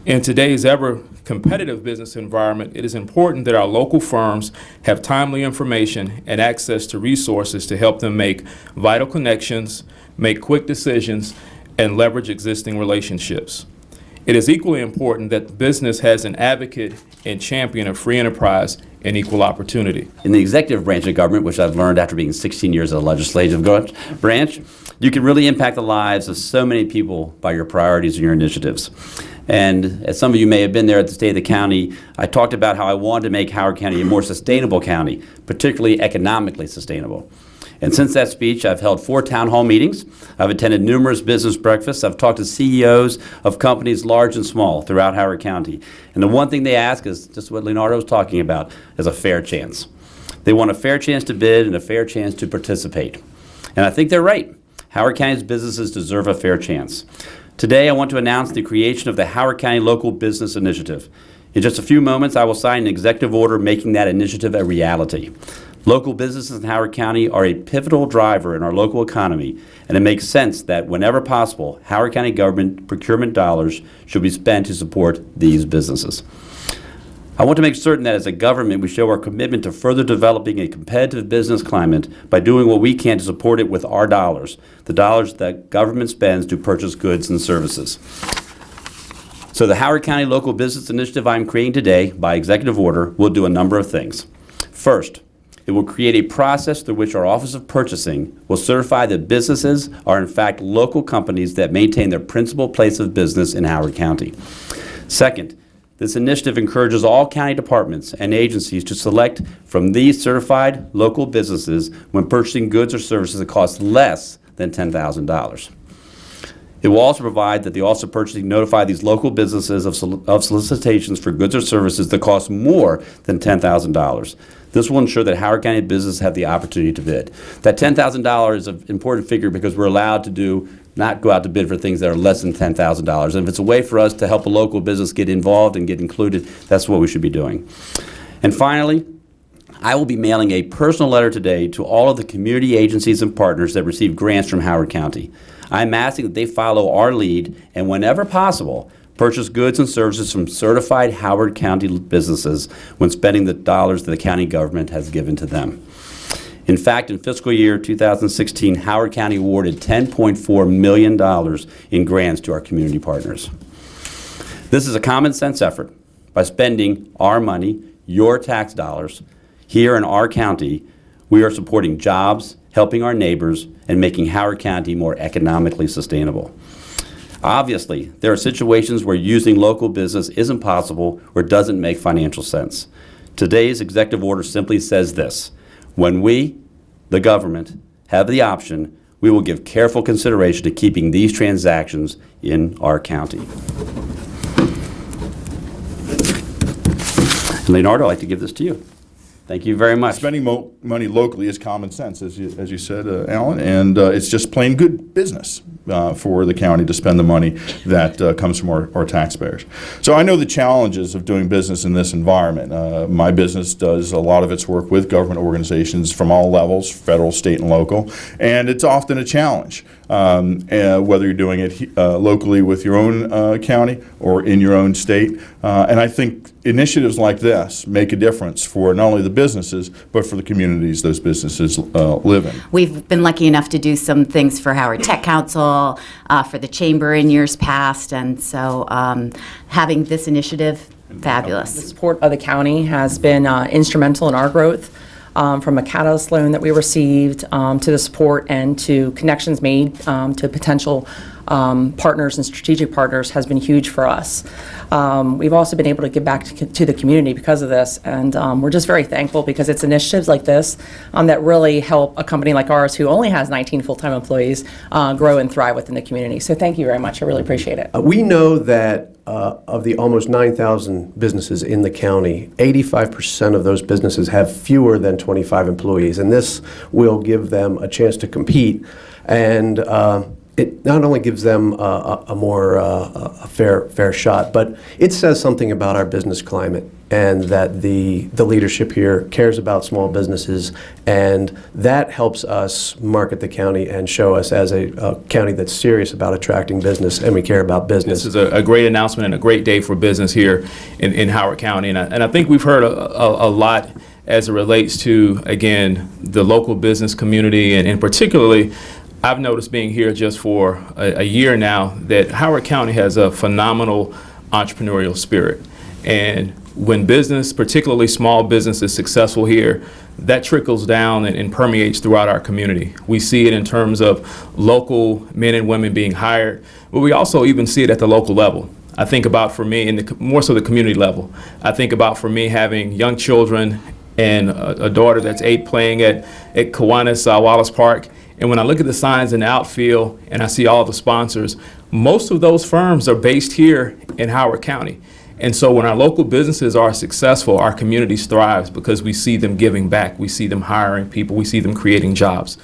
In today's ever-competitive business environment, it is important that our local firms have timely information and access to resources to help them make vital connections, make quick decisions, and leverage existing relationships. It is equally important that the business has an advocate and champion of free enterprise and equal opportunity. In the executive branch of government, which I've learned after being 16 years in the legislative branch, you can really impact the lives of so many people by your priorities and your initiatives. And as some of you may have been there at the State of the County, I talked about how I wanted to make Howard County a more sustainable county, particularly economically sustainable. And since that speech, I've held 4 town hall meetings. I've attended numerous business breakfasts. I've talked to CEOs of companies large and small throughout Howard County. And the one thing they ask is just what Leonardo was talking about, is a fair chance. They want a fair chance to bid and a fair chance to participate. And I think they're right. Howard County's businesses deserve a fair chance. Today, I want to announce the creation of the Howard County Local Business Initiative. In just a few moments, I will sign an executive order making that initiative a reality. Local businesses in Howard County are a pivotal driver in our local economy, and it makes sense that whenever possible, Howard County government procurement dollars should be spent to support these businesses. I want to make certain that as a government, we show our commitment to further developing a competitive business climate by doing what we can to support it with our dollars, the dollars that government spends to purchase goods and services. So the Howard County Local Business Initiative I'm creating today by executive order will do a number of things. First, it will create a process through which our Office of Purchasing will certify that businesses are in fact local companies that maintain their principal place of business in Howard County. Second, this initiative encourages all county departments and agencies to select from these certified local businesses when purchasing goods or services that cost less than $10,000. It will also provide that the Office of Purchasing notify these local businesses of solicitations for goods or services that cost more than $10,000. This will ensure that Howard County businesses have the opportunity to bid. That $10,000 is an important figure because we're allowed to not go out to bid for things that are less than $10,000. And if it's a way for us to help a local business get involved and get included, that's what we should be doing. And finally, I will be mailing a personal letter today to all of the community agencies and partners that receive grants from Howard County. I'm asking that they follow our lead and, whenever possible, purchase goods and services from certified Howard County businesses when spending the dollars that the county government has given to them. In fact, in fiscal year 2016, Howard County awarded $10.4 million in grants to our community partners. This is a common sense effort. By spending our money, your tax dollars, here in our county, we are supporting jobs, helping our neighbors, and making Howard County more economically sustainable. Obviously, there are situations where using local business isn't possible or doesn't make financial sense. Today's executive order simply says this: when we, the government, have the option, we will give careful consideration to keeping these transactions in our county. Leonardo, I'd like to give this to you. Thank you very much. Spending money locally is common sense, as you said, Alan, and it's just plain good business for the county to spend the money that comes from our taxpayers. So I know the challenges of doing business in this environment. My business does a lot of its work with government organizations from all levels, federal, state, and local, and it's often a challenge, whether you're doing it locally with your own county or in your own state. And I think initiatives like this make a difference for not only the businesses, but for the communities those businesses live in. We've been lucky enough to do some things for Howard Tech Council, for the Chamber in years past, and so having this initiative, fabulous. The support of the county has been instrumental in our growth, from a catalyst loan that we received to the support and to connections made to potential partners and strategic partners has been huge for us. We've also been able to give back to the community because of this, and we're just very thankful because it's initiatives like this that really help a company like ours, who only has 19 full-time employees, grow and thrive within the community. So thank you very much. I really appreciate it. We know that of the almost 9,000 businesses in the county, 85% of those businesses have fewer than 25 employees, and this will give them a chance to compete. And it not only gives them a more a fair shot, but it says something about our business climate, and that the leadership here cares about small businesses, and that helps us market the county and show us as a county that's serious about attracting business, and we care about business. This is a great announcement and a great day for business here in Howard County. And I think we've heard a lot as it relates to, again, the local business community, and particularly, I've noticed being here just for a year now that Howard County has a phenomenal entrepreneurial spirit. And when business, particularly small business, is successful here, that trickles down and permeates throughout our community. We see it in terms of local men and women being hired, but we also even see it at the local level. I think about, for me, more so the community level, I think about, for me, having young children and a daughter that's 8 playing at Kiwanis Wallace Park. And when I look at the signs in the outfield and I see all the sponsors, most of those firms are based here in Howard County. And so when our local businesses are successful, our community thrives because we see them giving back, we see them hiring people, we see them creating jobs.